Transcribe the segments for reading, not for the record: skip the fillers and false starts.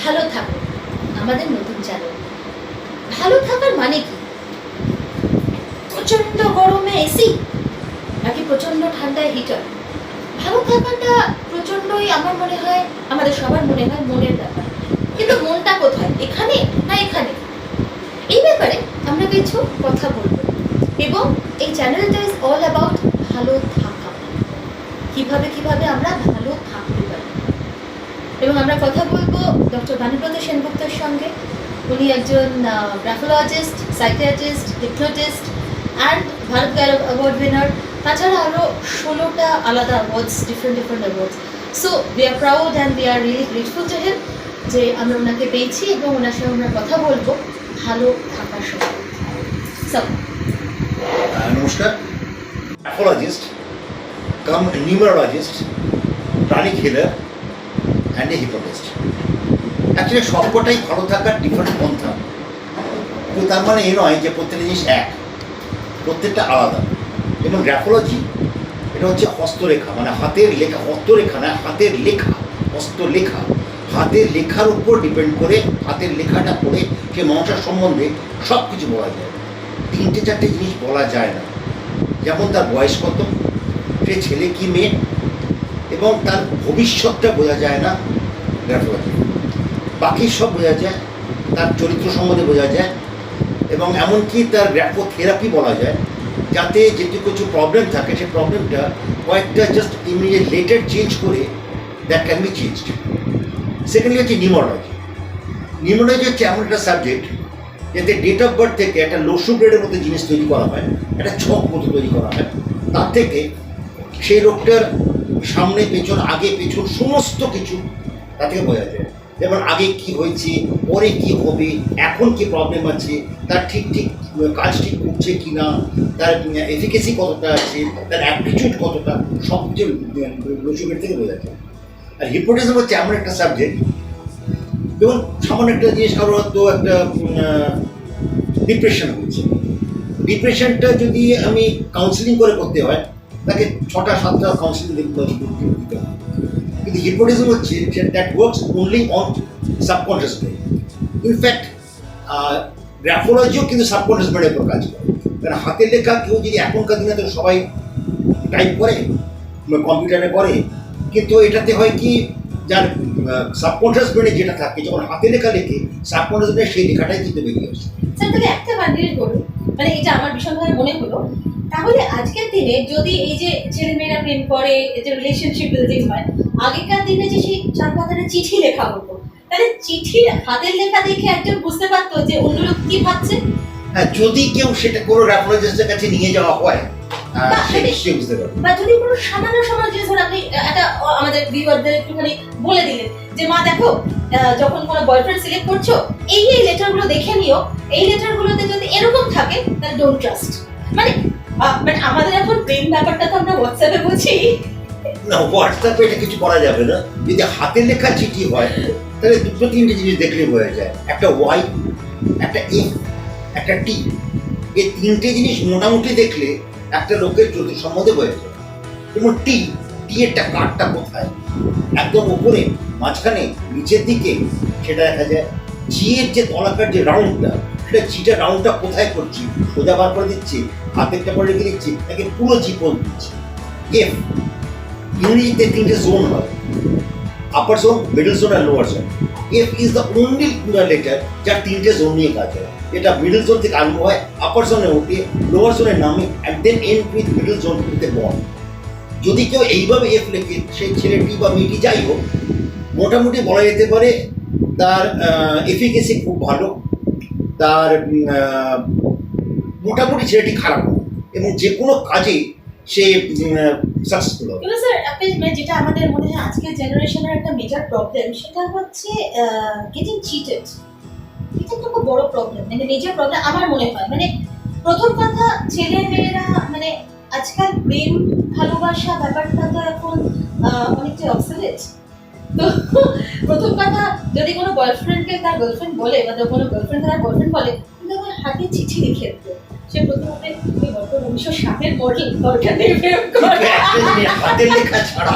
ভালো থাকো আমাদের নতুন চ্যানেল। ভালো থাকার মানে কি? প্রচন্ড গরমে এসি নাকি প্রচন্ড ঠান্ডায় হিটার? ভালো থাকাটা প্রচন্ডই আমার মনে হয়, আমাদের সবার মনে হয় মনের ব্যাপার। কিন্তু মনটা কোথায়, এখানে না এখানে? এই ব্যাপারে আমরা কিছু কথা বলবো এবং এই চ্যানেলটা ইজ অল অ্যাবাউট ভালো থাকা, কিভাবে আমরা ভালো থাকতে পারি। এবং আমরা কথা বলবো ডক্টর বাণীব্রত সেনগুপ্তের সঙ্গে। উনি একজন graphologist, psychiatrist, hypnotist and Bharat Gaurav award winner. তাছাড়া আরও 16টা আলাদা awards, different awards. So we are proud and we are really grateful to him যে আমরা ওনাকে পেয়েছি এবং ওনার সঙ্গে আমরা কথা বলবো ভালো থাকার সময়। সো নমস্কার। গ্রাফোলজিস্ট কাম নিউমেরোলজিস্ট, প্রাণী Hilaire and a hypnotist. Actually সবকটাই ভালো থাকার ডিফারেন্ট পন্থা, কিন্তু তার মানে এই নয় যে প্রত্যেকটা জিনিস এক, প্রত্যেকটা আলাদা। যেমন গ্রাফোলজি, এটা হচ্ছে হস্তরেখা, মানে হাতের লেখা। হস্তরেখা না, হাতের লেখা, হস্তলেখা। হাতের লেখার উপর ডিপেন্ড করে, হাতের লেখাটা পড়ে সে মানুষের সম্বন্ধে সব কিছু বলা যায়। 3-4টে জিনিস বলা যায় না, যেমন তার বয়স কত, সে ছেলে কি মেয়ে, এবং তার ভবিষ্যৎটা বোঝা যায় না গ্রাফোলজি। বাকি সব বোঝা যায়, তার চরিত্র সম্বন্ধে বোঝা যায়, এবং এমনকি তার গ্রাফোথেরাপি বলা যায়, যাতে যেহেতু কিছু প্রবলেম থাকে সেই প্রবলেমটা কয়েকটা জাস্ট ইমিডিয়েট লেটার চেঞ্জ করে that can be changed. Secondly হচ্ছে নিউমোলজি। নিউমোলজি হচ্ছে এমন একটা সাবজেক্ট যাতে ডেট অফ বার্থ থেকে একটা লসু গ্রেডের মতো জিনিস তৈরি করা হয়, একটা ছক মতো তৈরি করা হয়। তার থেকে সেই রোগটার সামনে পেছন, আগে পেছন সমস্ত কিছু তা থেকে বোঝা যায়। যেমন আগে কি হয়েছে, পরে কি হবে, এখন কি প্রবলেম আছে, তার ঠিক কাজ ঠিক করছে কি না, তার এফিকেসি কতটা আছে, তার অ্যাপ্টিটিউড কতটা, সব কিছু লসু গ্রেড থেকে বোঝা যায়। আর হিপনোটিজম হচ্ছে এমন একটা সাবজেক্ট, যেমন সামান্য একটা জিনিস, কারো হয়তো একটা ডিপ্রেশন হচ্ছে, ডিপ্রেশনটা যদি আমি কাউন্সিলিং করে করতে হয় তাকে 6টা-7টা কাউন্সিলিং দিতে হয়। কিন্তু হিপনোটিজম হচ্ছে that works only on subconscious brain. In fact গ্রাফোলজিও কিন্তু সাবকনশিয়াস ব্রেনের উপর কাজ করে। কারণ হাতের লেখা কেউ যদি এখনকার দিনে তো সবাই টাইপ করে, কম্পিউটারে করে, কিন্তু এটাতে হয় কি, যার সাবকনশিয়াস ব্রেনে যেটা থাকে, যখন হাতে লেখা লেখে সাবকনশিয়াস ব্রেনে সেই লেখাটাই কিন্তু বেরিয়ে আসে। স্যার তাহলে একটা বান্ডিল করুন, মানে এটা আমার ভীষণভাবে মনে হলো। তাহলে আজকের দিনে যদি এই যে ছেলেমেয়েরা প্রেম করে, যে রিলেশনশিপ বিল্ডিং হয়, আগেকার দিনে যে সেই 4 পাতার চিঠি লেখা হতো, তাহলে চিঠির হাতের লেখা দেখে একজন বুঝতে পারতো যে অন্য লোক কি ভাবছে। হ্যাঁ, যদি কেউ সেটা কোনো গ্রাফোলজিস্টের কাছে নিয়ে যাওয়া হয়, সে বুঝতে পারবে। বা যদি কোনো সামান্য জিনিস ধর আপনি একটা আমাদের ভিউয়ারদের একটুখানি বলে দিলেন যে মা দেখো, যখন কোনো বয়ফ্রেন্ড সিলেক্ট করছো, এই লেটারগুলো দেখে নিও, এই লেটারগুলোতে যদি এরকম থাকে তাহলে ডোন্ট ট্রাস্ট। মানে আমাদের এখন প্রেম ব্যাপারটা তো আমরা হোয়াটসঅ্যাপে বুঝি না, হোয়াটসঅ্যাপে এটা কিছু করা যাবে না। যদি হাতের লেখা চিঠি হয় তাহলে 2-3টে জিনিস দেখলে বোঝা যায়। একটা ওয়াই, একটা এফ, একটা টি। এই 3টে জিনিস মোটামুটি দেখলে একটা লোকের চরিত্র সম্বন্ধে বোঝা যায়। যেমন টি এরটা কাঠটা কোথায়, একদম উপরে, মাঝখানে, নিচের দিকে, সেটা দেখা যায়। জি এর যে তলাকার যে রাউন্ডটা, সেটা জিটা রাউন্ডটা কোথায় করছি, সোজা বার করে দিচ্ছি, হাতেরটা করে রেখে দিচ্ছি, তাকে পুরো জি পর্যন্ত দিচ্ছি। এফ, ইংরেজিতে 3টে জোন হয়, আপার জোন, মিডল জোন আর lower zone. F is the only letter যার 3টে জোন নিয়ে কাজ হয়। এটা মিডল জোন থেকে আরম্ভ হয়, আপার জোনে ওঠে, লোয়ার জোনে নামে, and then end with middle zone with a bond. যদি কেউ এইভাবে এফ লেখে, সেই ছেলেটি বা মেয়েটি যাই হোক, মোটামুটি বলা যেতে পারে তার এফিকেসি খুব ভালো, তার মোটামুটি ছেলেটি খারাপ নয়, এবং যে কোনো কাজে সে সাকসেসফুল হবে। কিন্তু স্যার আপনি যেটা আমাদের মনে হয় আজকের জেনারেশনের একটা মেজর প্রবলেম, সেটা হচ্ছে গেটিং চিটেড। এটা একটা খুব বড় প্রবলেম, মানে মেজর প্রবলেম আমার মনে হয়। মানে প্রথম কথা, ছেলে মেয়েরা মানে আজকাল প্রেম ভালোবাসা ব্যাপারটা তো এখন অনেকটা অবসলেট। তো প্রথম কথা, যদি কোনো বয়ফ্রেন্ডকে তার গার্লফ্রেন্ড বলে, বা কোনো গার্লফ্রেন্ড তার বয়ফ্রেন্ড বলে, কিন্তু আমার হাতে চিঠি লিখে দিত, সে প্রথমে গত 1960-এর মডেল দরকার নেই প্রেম করে। হাতের লেখা ছাড়া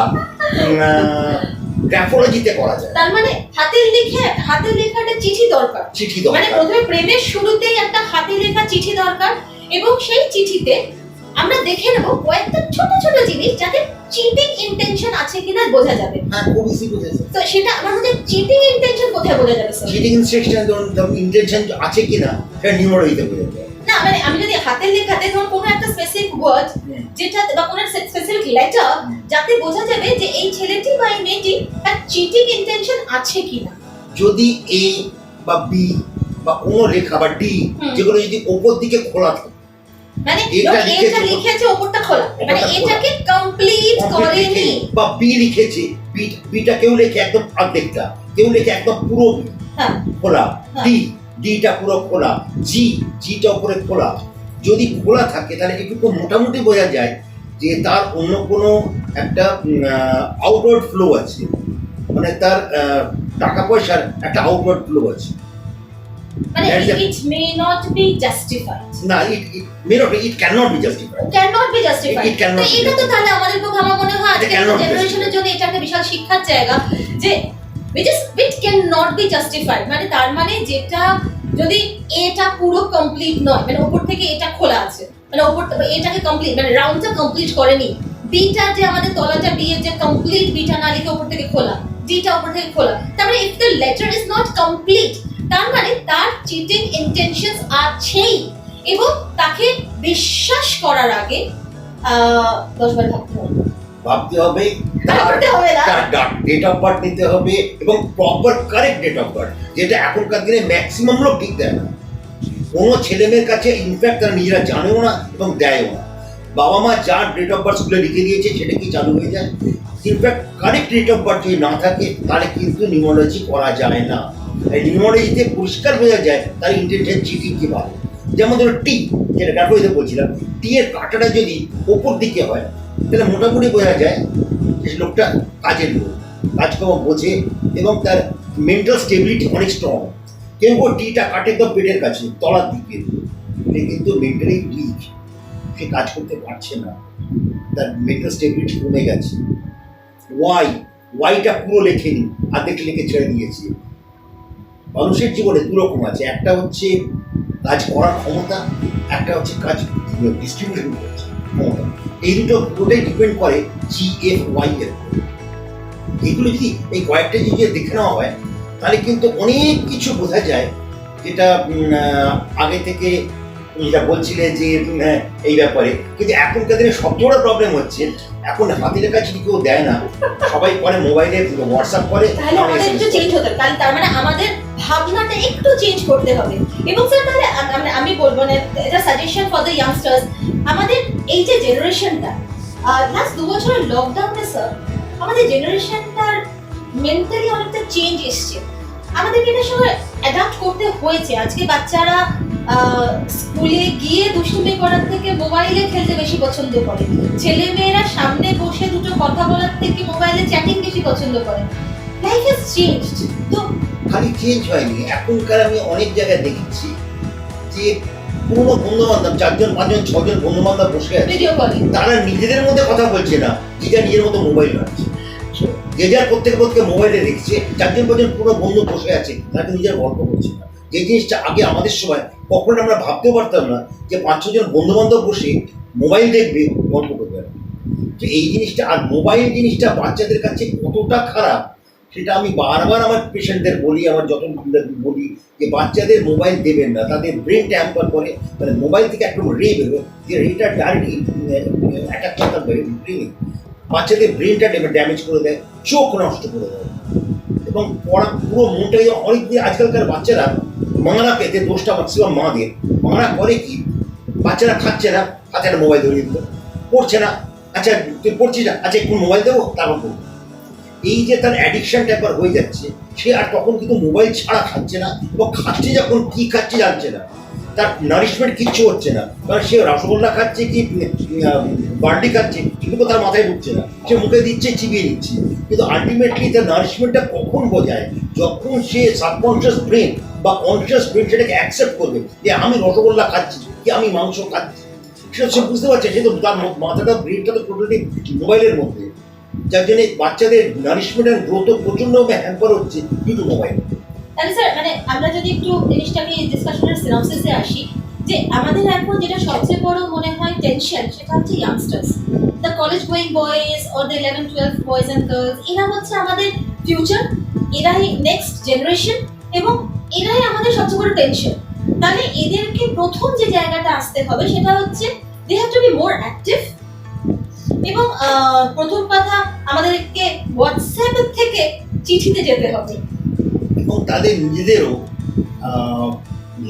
গ্রাফোলজিতে করা যায়। তার মানে হাতের লেখাটা চিঠি দরকার। চিঠি মানে দরকার। প্রথমে প্রেমের শুরুতেই একটা হাতে লেখা চিঠি দরকার, এবং সেই চিঠিতে আমরা দেখে নেব কয়েকটা ছোট ছোট জিনিস যাতে চিটিং ইন্টেনশন আছে কিনা বোঝা যাবে। হ্যাঁ, খুব ইজি বোঝাচ্ছে। তো সেটা আমার মধ্যে চিটিং ইন্টেনশন কোথায় বোঝা যাবে স্যার? চিটিং ইনস্ট্রাকশন ধরুন ইন্টেনশন আছে কিনা সেটা নিউমারোলজিতে বোঝা যায়। না মানে আমি যদি হাতের লেখাতে ধরুন কোনো একটা স্পেসিফিক ওয়ার্ড যেটা বা কোনো স্পেসিফিক লেটার যাতে বোঝা যাবে যে এই ছেলেটি বা এই মেয়েটি তার চিটিং ইন্টেনশন আছে কিনা। যদি এ বা বি বা কোনো লেখা বা ডি যেগুলো যদি ওপর দিকে খোলা থাকে, মানে এটা এটা লিখেছে ওপরটা খোলা, মানে এটাকে কমপ্লিট করেনি। বা বি লিখেছে, বিটা কেউ লেখে একদম অর্ধেকটা, কেউ লেখে একদম পুরো হ্যাঁ খোলা, হ্যাঁ। ডিটা পুরো খোলা, জিটা উপরে খোলা। যদি খোলা থাকে তাহলে একটু মোটামুটি বোঝা যায় যে তার অন্য কোনো একটা আউটওয়ার্ড ফ্লো আছে, মানে তার টাকা পয়সার একটা আউটওয়ার্ড ফ্লো আছে। মানে it may not be justified. না, it cannot be justified. Cannot be justified. It cannot তো be এটা তো তাহলে আমাদের পক্ষে আমার মনে হয় আজকের cannot be জেনারেশনের জন্য এটা একটা বিশাল শিক্ষার জায়গা যে which cannot be justified, মানে তার মানে যেটা যদি এটা পুরো কমপ্লিট নয়, মানে উপর থেকে এটা খোলা আছে, মানে উপর এটাকে কমপ্লিট মানে রাউন্ডটা কমপ্লিট করেনি, বিটা যে আমাদের তলাটা বি এর যে কমপ্লিট বিটা না লিখে উপর থেকে খোলা, ডিটা উপর থেকে খোলা, তার মানে if the letter is not complete তার মানে তার চিটিং ইন্টেনশনস আছেই, এবং তাকে বিশ্বাস করার আগে 10 বার ভাবতে হবে, ভাবতে হবে না। তার ডেট অফ বার্থ নিতে হবে এবং proper correct date of birth, যেটা এখনকার দিনে ম্যাক্সিমাম লোক ঠিক দেয় না। কোনো ছেলে মেয়ের কাছে ইনফ্যাক্ট তারা নিজেরা জানেও না এবং দেয়ও না। বাবা মা যার ডেট অফ বার্থ স্কুলে লিখে দিয়েছে সেটা কি চালু হয়ে যায়। In fact correct date of birth যদি না থাকে তাহলে কিন্তু নিউমারোলজি করা যায় না। এই নিউমারোলজিতে পরিষ্কার বোঝা যায় তার ইন্টেনশন চিটিং কি ভালো। যেমন ধরো টি, যেটা গ্রাফোলজিতে বলছিলাম, টি এর কাঁটাটা যদি ওপর দিকে হয় তাহলে মোটামুটি বোঝা যায় যে লোকটা কাজের লোক, কাজকর্ম বোঝে এবং তার মেন্টাল স্টেবিলিটি অনেক স্ট্রং। কেউ টিটা কাটে তো পেটের কাছে তলার দিকে, সে কিন্তু মেন্টালি উইক, সে কাজ করতে পারছে না, তার মেন্টাল স্টেবিলিটি কমে গেছে। ওয়াইটা পুরো লেখেনি, অর্ধেক লিখে ছেড়ে দিয়েছে। মানুষের জীবনে দু রকম আছে, একটা হচ্ছে কাজ করার ক্ষমতা, একটা হচ্ছে কাজ ডিস্ট্রিবিউশন করছে ক্ষমতা। এই দুটো পুরোটাই ডিপেন্ড করে GFY এর উপর। এগুলো যদি এই কয়েকটা যদি দেখে নেওয়া হয় তাহলে কিন্তু অনেক কিছু বোঝা যায়, যেটা আগে থেকে যেটা বলছিলে যে এই ব্যাপারে। কিন্তু এখনকার দিনে সবচেয়ে বড় প্রবলেম হচ্ছে এখন হাতে লেখা চিঠি কেউ দেয় না, সবাই করে মোবাইলে হোয়াটসঅ্যাপ করে। তাহলে আমাদের একটু চেঞ্জ হতে হবে, তার মানে আমাদের ভাবনাটা একটু চেঞ্জ করতে হবে। এবং স্যার তাহলে আমি বলবো না, এটা সাজেশন ফর দ্য ইয়াংস্টার্স, আমাদের এই যে জেনারেশনটা লাস্ট 2 বছরের লকডাউনে স্যার আমাদের জেনারেশনটার মেন্টালি অনেকটা চেঞ্জ এসছে, আমাদেরকে এটার সঙ্গে অ্যাডাপ্ট করতে হয়েছে। আজকে বাচ্চারা স্কুলে গিয়ে দুষ্টুমি করার থেকে মোবাইলে খেলতে বেশি পছন্দ করে, ছেলে মেয়েরা সামনে বসে দুটো কথা বলার থেকে মোবাইলে চ্যাটিং বেশি পছন্দ করে। Life has changed. তো খালি চেঞ্জ হয়নি, এখনকার আমি অনেক জায়গায় দেখেছি যে পুরোনো বন্ধু বান্ধব 4 জন 5 জন 6 জন বন্ধু বান্ধব বসে আছে, ভিডিও কলিং, তারা নিজেদের মধ্যে কথা বলছে না, যে যার নিজের মতো মোবাইল রাখছে, যে যার প্রত্যেকে মোবাইলে দেখছে। 4 জন 5 জন পুরো বন্ধু বসে আছে, তারা নিজের গল্প করছে না। যে জিনিসটা আগে আমাদের সময় কখনো আমরা ভাবতেও পারতাম না যে 5-6 জন বন্ধু বান্ধব বসে মোবাইল দেখবে, গল্প করবে না। তো এই জিনিসটা, আর মোবাইল জিনিসটা বাচ্চাদের কাছে কতটা খারাপ সেটা আমি বারবার আমার পেশেন্টদের বলি, আমার যত বলি যে বাচ্চাদের মোবাইল দেবেন না, তাদের ব্রেন ট্যাম্পার করে। মানে মোবাইল থেকে একদম রে বেরোবে, যে রেটা ডাইরেক্টলি অ্যাটাক করতে ব্রেনে, বাচ্চাদের ব্রেনটা ড্যামেজ করে দেয়, চোখ নষ্ট করে দেয় এবং পড়া পুরো মনটাই অনেক দিন। আজকালকার বাচ্চারা মারা পেতে দোষটা ম্যাক্সিমাম মাদের। মারা করে কি, বাচ্চারা খাচ্ছে না, হাতে একটা মোবাইল ধরিয়ে দিল, পড়ছে না, আচ্ছা তুই পড়ছিস না, আচ্ছা একটু মোবাইল দেবো, তারপর পড়বো। এই যে তার অ্যাডিকশনটা একবার হয়ে যাচ্ছে, সে আর তখন কিন্তু মোবাইল ছাড়া খাচ্ছে না, এবং খাচ্ছে যখন কি খাচ্ছে জানছে না, তার নারিশমেন্ট কিচ্ছু হচ্ছে না। কারণ সে রসগোল্লা খাচ্ছে কি বার্লি খাচ্ছে কিন্তু তার মাথায় ঢুকছে না, সে মুখে দিচ্ছে, চিবিয়ে নিচ্ছে। কিন্তু আলটিমেটলি তার নারিশমেন্টটা কখন বোঝায়, যখন সে সাবকনশিয়াস ব্রেন বা কনশিয়াস ব্রেন সেটাকে অ্যাকসেপ্ট করবে যে আমি রসগোল্লা খাচ্ছি কি আমি মাংস খাচ্ছি, সেটা সে বুঝতে পারছে। সে তো তার মাথাটা ব্রেনটা তো টোটালি মোবাইলের মধ্যে। যার জন্য বাচ্চাদের নারিশমেন্ট অ্যান্ড গ্রোথও প্রচণ্ডভাবে হ্যাম্পার হচ্ছে ডিউ টু মোবাইল। তাহলে স্যার মানে আমরা যদি একটু জিনিসটাকে ডিসকাশনের সিনপসিসে আসি, যে আমাদের এখন যেটা সবচেয়ে বড় মনে হয় টেনশন, সেটা হচ্ছে youngsters, the college going boys or the 11-12 boys and girls. এরা হচ্ছে আমাদের ফিউচার, এরাই নেক্সট জেনারেশন, এবং এরাই আমাদের সবচেয়ে বড় টেনশন। তাহলে এদেরকে প্রথম যে জায়গাটা আসতে হবে সেটা হচ্ছে they have to be more active. এবং প্রথম কথা আমাদেরকে হোয়াটসঅ্যাপ থেকে চিঠিতে যেতে হবে, এবং তাদের নিজেদেরও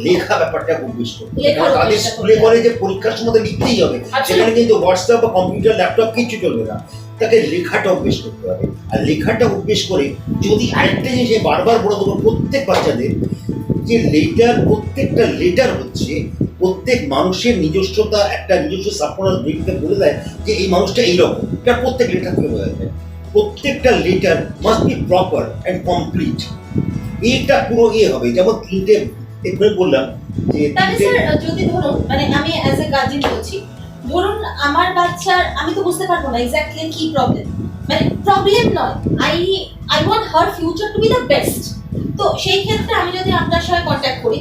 লেখা ব্যাপারটা খুব বেশি করতে হবে। লেখার তাদের অভ্যাসটা স্কুলে করতে কলেজে পরীক্ষার সময় তো লিখতেই হবে, আচ্ছা। সেখানে কিন্তু হোয়াটসঅ্যাপ বা কম্পিউটার ল্যাপটপ কিচ্ছু চলবে না। তাকে লেখাটা অভ্যেস করতে হবে, আর লেখাটা অভ্যেস করে যদি আরেকটা জিনিস আমি বারবার বলে দেবো প্রত্যেক বাচ্চাদের, যে লেটার, প্রত্যেকটা লেটার হচ্ছে প্রত্যেক মানুষের নিজস্বতা, একটা নিজস্ব সাপোর্টার ব্রেককে বলে দেয় যে এই মানুষটা এইরকম। এটা প্রত্যেক লেটার থেকে বোঝা যায়। প্রত্যেকটা letter must be proper and complete. এইটা পুরো হবে, যেমন তিনটে এখানে বললাম যে তাহলে স্যার যদি ধরুন মানে আমি অ্যাজ এ গার্জিয়ান বলছি, ধরুন আমার বাচ্চার আমি তো বুঝতে পারবো না এক্স্যাক্টলি কি প্রবলেম, মানে প্রবলেম নয়, I want her future to be the best. তো সেই ক্ষেত্রে আমি যদি আপনার সঙ্গে কন্ট্যাক্ট করি,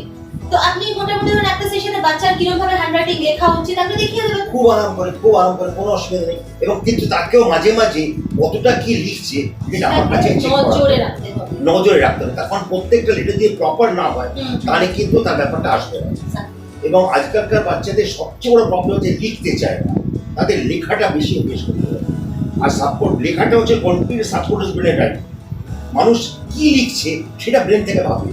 তো আপনি মোটামুটি ধরুন একটা সেশনে বাচ্চার কিরকমভাবে হ্যান্ডরাইটিং লেখা উচিত আপনি দেখিয়ে দেবেন। খুব আরাম করে, খুব আরাম করে, কোনো অসুবিধা নেই। এবং কিন্তু তাকেও মাঝে মাঝে কতটা কি লিখছে যেটা আমার কাছে নজরে রাখতে হবে, নজরে রাখতে হবে। তখন প্রত্যেকটা লেটার দিয়ে প্রপার না হয় তাহলে কিন্তু তার ব্যাপারটা আসবে না। এবং আজকালকার বাচ্চাদের সবচেয়ে বড় প্রবলেম হচ্ছে লিখতে চায় না, তাদের লেখাটা বেশি অভ্যেস করতে হবে। আর সাপোর্ট লেখাটা হচ্ছে continuous support is brain writing. মানুষ কি লিখছে সেটা ব্রেন থেকে ভাবে।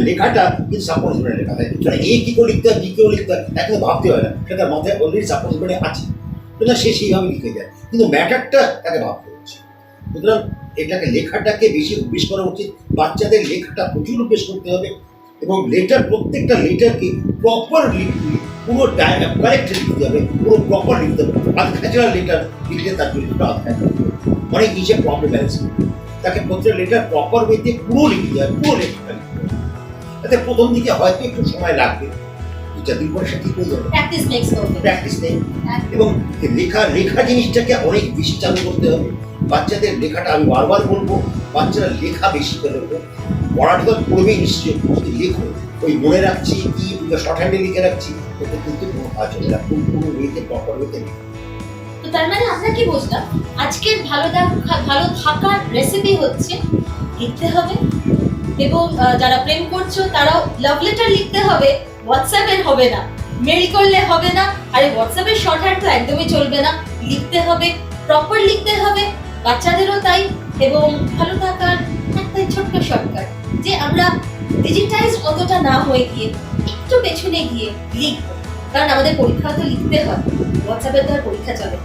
লেখাটা কিন্তু সাপোর্ট ব্রেনে লেখা থাকে, মানে এ কি করে লিখতে হয়, বি কেও লিখতে হয়, এখন ভাবতে হয় না, সেটা তার মাথায় অলরেডি সাপোর্ট ব্রেনে আছে, সুতরাং সে সেইভাবে লিখে যায়, কিন্তু ম্যাটারটা তাকে ভাবতে হচ্ছে। সুতরাং এটাকে লেখাটাকে বেশি অভ্যেস করা উচিত। বাচ্চাদের লেখাটা প্রচুর অভ্যেস করতে হবে, এবং লেটার, প্রত্যেকটা লেটারকে প্রপার পুরো কারেক্ট লিখতে হবে, পুরো প্রপার লিখতে হবে। আধখাচড়া লেটার লিখলে তার চরিত্রটা আধখাচড়া অনেক নিচে প্রবলেম আছে। তাকে প্রত্যেকটা লেটার প্রপার ওয়েতে পুরো লিখতে হবে, পুরো লেখাটা লিখতে হবে। তাতে প্রথম দিকে হয়তো একটু সময় লাগবে, দিন পরে সে ঠিক হয়ে যাবে, প্র্যাকটিস মেক্স পারফেক্ট। প্র্যাকটিস নেই। এবং লেখা জিনিসটাকে অনেক বেশি চালু করতে হবে। বাচ্চাদের লেখাটা, আমি বারবার বলবো, বাচ্চারা লেখা বেশি করে দেবো, পড়াটা তো পড়বেই নিশ্চয়ই, লেখো। ওই মনে রাখছি কি শর্ট হ্যান্ডে লিখে রাখছি, ওটা কিন্তু কোনো কাজ হবে না, পুরো ওয়েতে প্রপার ওয়েতে লিখো। তো তার মানে আমরা কি বুঝলাম, আজকের ভালো থাকার রেসিপি হচ্ছে লিখতে হবে, এবং যারা প্রেম করছো তারাও লাভ লেটার লিখতে হবে, হোয়াটসঅ্যাপের হবে না, মেল করলে হবে না, আর হোয়াটসঅ্যাপের শর্ট হ্যান্ড তো একদমই চলবে না, লিখতে হবে, প্রপার লিখতে হবে, বাচ্চাদেরও তাই। এবং ভালো থাকার একটাই ছোট্ট শর্টকাট, যে আমরা ডিজিটাইজ অতটা না হয়ে গিয়ে একটু পেছনে গিয়ে লিখবো, কারণ আমাদের পরীক্ষা তো লিখতে হয়, হোয়াটসঅ্যাপের তো আর পরীক্ষা চলে।